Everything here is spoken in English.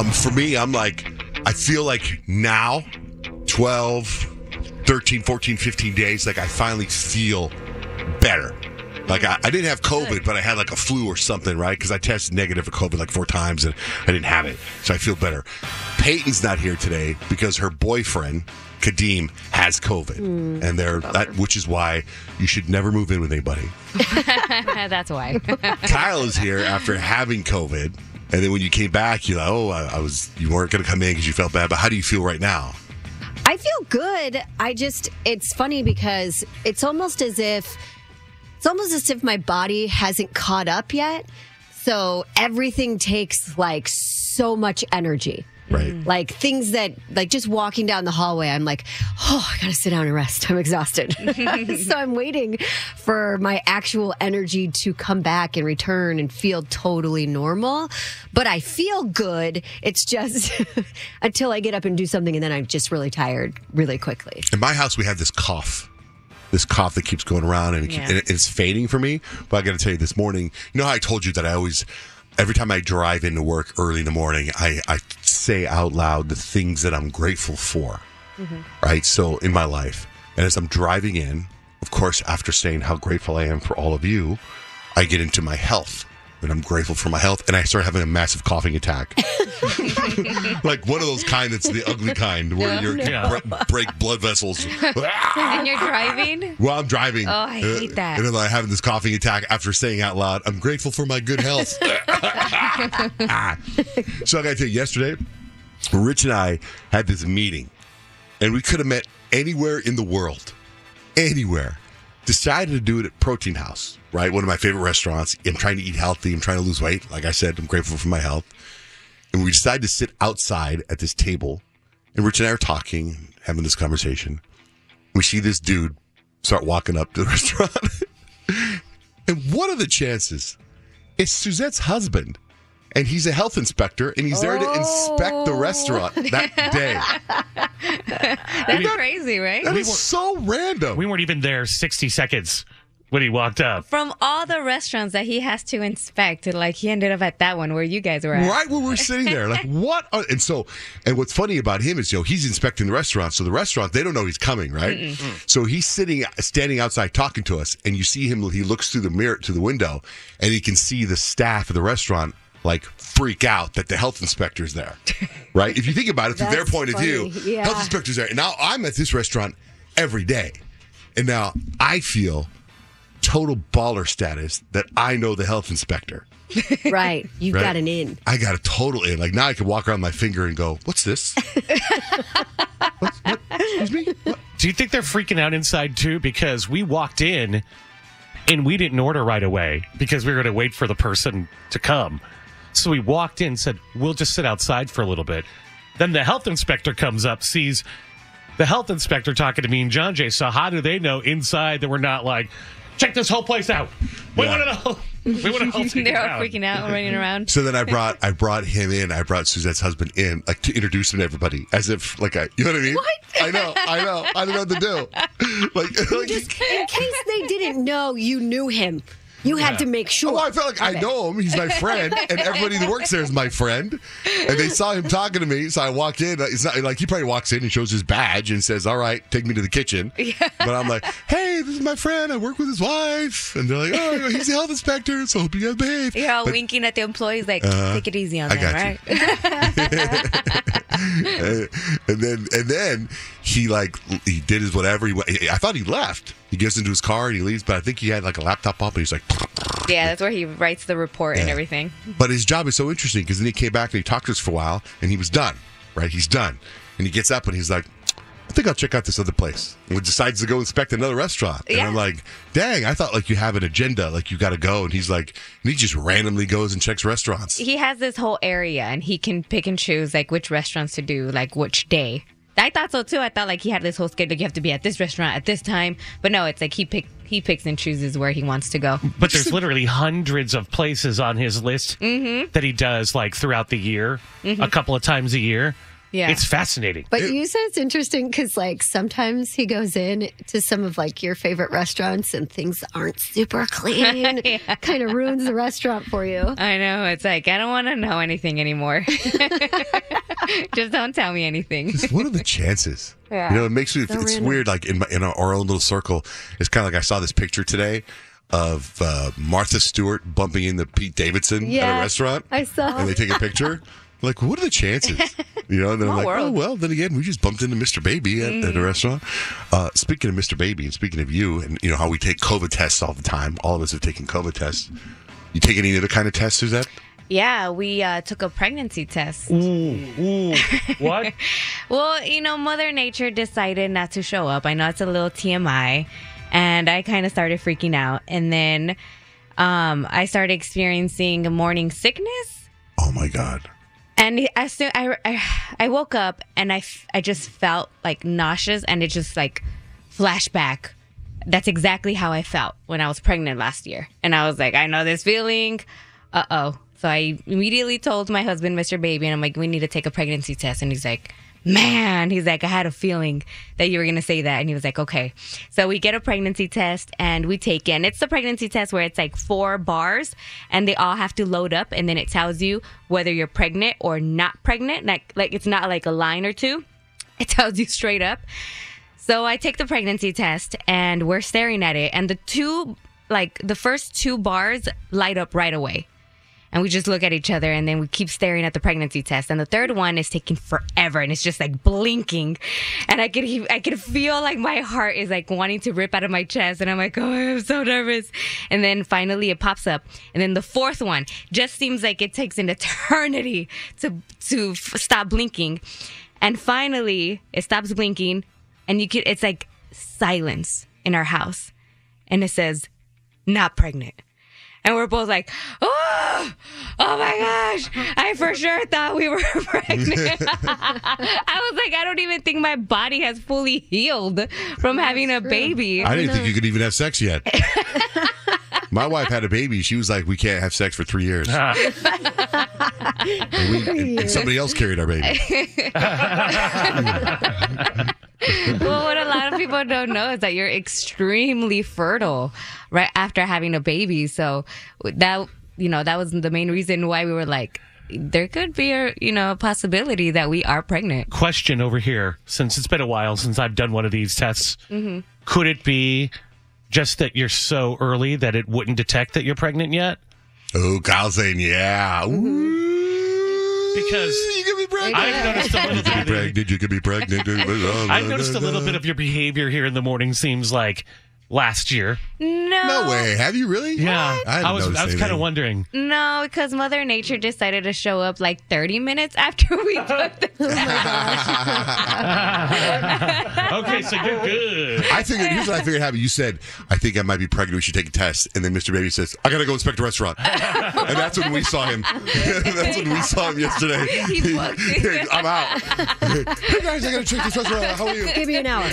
For me, I'm like, I feel like now, 12, 13, 14, 15 days, like I finally feel better. Like I didn't have COVID, but I had like a flu or something, right? Because I tested negative for COVID like 4 times and I didn't have it. So I feel better. Peyton's not here today because her boyfriend, Kadeem, has COVID. And which is why you should never move in with anybody. That's why. Kyle is here after having COVID. And then when you came back, you're like, you weren't going to come in because you felt bad. But how do you feel right now? I feel good. It's funny because it's almost as if my body hasn't caught up yet. So everything takes like so much energy. Right. Like things that, like just walking down the hallway, I'm like, I gotta sit down and rest. I'm exhausted. So I'm waiting for my actual energy to come back and return and feel totally normal. But I feel good. It's just until I get up and do something and then I'm just really tired really quickly. In my house, we have this cough. This cough that keeps going around and it's fading for me. But I got to tell you, this morning, you know how I told you that every time I drive into work early in the morning, I say out loud the things that I'm grateful for, right? So in my life. And as I'm driving in, of course, after saying how grateful I am for all of you, I get into my health. And I'm grateful for my health. And I start having a massive coughing attack. Like one of those kind that's the ugly kind where you break blood vessels. And you're driving? Well, I'm driving. Oh, I hate that. And then I'm having this coughing attack after saying out loud, I'm grateful for my good health. So I got to tell you, yesterday, Rich and I had this meeting. And we could have met anywhere in the world. Anywhere. Decided to do it at Protein House, right? One of my favorite restaurants. I'm trying to eat healthy. I'm trying to lose weight. Like I said, I'm grateful for my health. And we decided to sit outside at this table. And Rich and I are talking, having this conversation. We see this dude start walking up to the restaurant. And what are the chances? It's Suzette's husband. And he's a health inspector, and he's there to inspect the restaurant that day. That's crazy, right? That is so random. We weren't even there 60 seconds when he walked up. From all the restaurants that he has to inspect, like he ended up at that one where you guys were at. Right where we're sitting there. Like, what? And what's funny about him is, he's inspecting the restaurant. So the restaurant, they don't know he's coming, right? So he's standing outside talking to us, and you see him, he looks through the mirror to the window, and he can see the staff of the restaurant like freak out that the health inspector's there, right? If you think about it through their point of view, health inspector's there. And now I'm at this restaurant every day. And now I feel total baller status that I know the health inspector. Right. You've got an in. I got a total in. Like now I can walk around my finger and go, what's this? What? Excuse me? What? Do you think they're freaking out inside too? Because we walked in and we didn't order right away because we were going to wait for the person to come. So we walked in and said, we'll just sit outside for a little bit. Then the health inspector comes up, sees the health inspector talking to me and Johnjay. So how do they know inside that we're not like, check this whole place out? We want to know. We want to know. They're all freaking out, running around. So then I brought him in. I brought Suzette's husband in, like to introduce him to everybody, as if you know what I mean? What? I know. I don't know what to do. Like Just in case they didn't know you knew him. You had to make sure. Oh, I felt like I know him. He's my friend, and everybody that works there is my friend. And they saw him talking to me, so I walked in. It's not like he probably walks in and shows his badge and says, "All right, take me to the kitchen." Yeah. But I'm like, "Hey, this is my friend. I work with his wife." And they're like, "Oh, he's the health inspector, so hope you guys behave." You're all winking at the employees, like, "Take it easy on them, right?" and then he did his whatever. I thought he left. He gets into his car and he leaves, but I think he had like a laptop up and he's like, yeah, that's where he writes the report and everything. But his job is so interesting because then he came back and he talked to us for a while and he was done, right? He's done. And he gets up and he's like, I think I'll check out this other place. And he decides to go inspect another restaurant. And I'm like, dang, I thought like you have an agenda, like you got to go. And he's like, and he just randomly goes and checks restaurants. He has this whole area and he can pick and choose like which restaurants to do, like which day. I thought so too. I thought like he had this whole schedule. You have to be at this restaurant at this time. But no, it's like he picks and chooses where he wants to go. But there's literally hundreds of places on his list that he does like throughout the year, a couple of times a year. Yeah. It's fascinating. But you said it's interesting because, like, sometimes he goes in to some of, like, your favorite restaurants and things aren't super clean. Kind of ruins the restaurant for you. I know. It's like, I don't want to know anything anymore. Just don't tell me anything. Just what are the chances? Yeah. It makes me. It's random. weird. Like in our own little circle, it's kind of like I saw this picture today of Martha Stewart bumping into Pete Davidson at a restaurant, I saw. and they take a picture. Like, what are the chances? And then I'm like, oh well. Then again, we just bumped into Mr. Baby at a restaurant. Speaking of Mr. Baby, and speaking of you, and how we take COVID tests all the time. All of us have taken COVID tests. You take any other kind of tests, Suzette? Yeah, we took a pregnancy test. Ooh. What? Well, Mother Nature decided not to show up. I know it's a little TMI, and I kind of started freaking out. And then I started experiencing morning sickness. Oh my God. And as soon I woke up and I just felt like nauseous, and it just like flashback. That's exactly how I felt when I was pregnant last year. And I was like, I know this feeling. Uh-oh. So I immediately told my husband, Mr. Baby, and I'm like, we need to take a pregnancy test. And he's like, man, he's like, I had a feeling that you were going to say that. And he was like, okay. So we get a pregnancy test and we take it. And it's the pregnancy test where it's like 4 bars and they all have to load up. And then it tells you whether you're pregnant or not pregnant. Like it's not like a line or two. It tells you straight up. So I take the pregnancy test and we're staring at it. And the first 2 bars light up right away. And we just look at each other and then we keep staring at the pregnancy test. And the third one is taking forever and it's just like blinking. And I could feel like my heart is like wanting to rip out of my chest. And I'm like, oh, I'm so nervous. And then finally it pops up. And then the 4th one just seems like it takes an eternity to stop blinking. And finally it stops blinking and it's like silence in our house. And it says, not pregnant. And we're both like, oh my gosh, I for sure thought we were pregnant. I was like, I don't even think my body has fully healed from having a baby. I didn't think you could even have sex yet. My wife had a baby. She was like, we can't have sex for 3 years. And somebody else carried our baby. Well, what a lot of people don't know is that you're extremely fertile right after having a baby. So that was the main reason why we were like, there could be a possibility that we are pregnant. Question over here, since it's been a while since I've done one of these tests. Mm-hmm. Could it be just that you're so early that it wouldn't detect that you're pregnant yet? Oh, Kyle's saying, yeah. Ooh. Because you could be pregnant. I've noticed a little bit. You could be pregnant. I've noticed a little bit of your behavior here in the morning seems like last year. No way. Have you really? Yeah. I was kind of wondering. No, because Mother Nature decided to show up like 30 minutes after we took the Okay, so you're good. Here's what I figured happened. You said, I think I might be pregnant. We should take a test. And then Mr. Baby says, I got to go inspect the restaurant. And that's when we saw him. That's when we saw him yesterday. I'm out. Hey guys, I got to check this restaurant out. How are you? Give me an hour.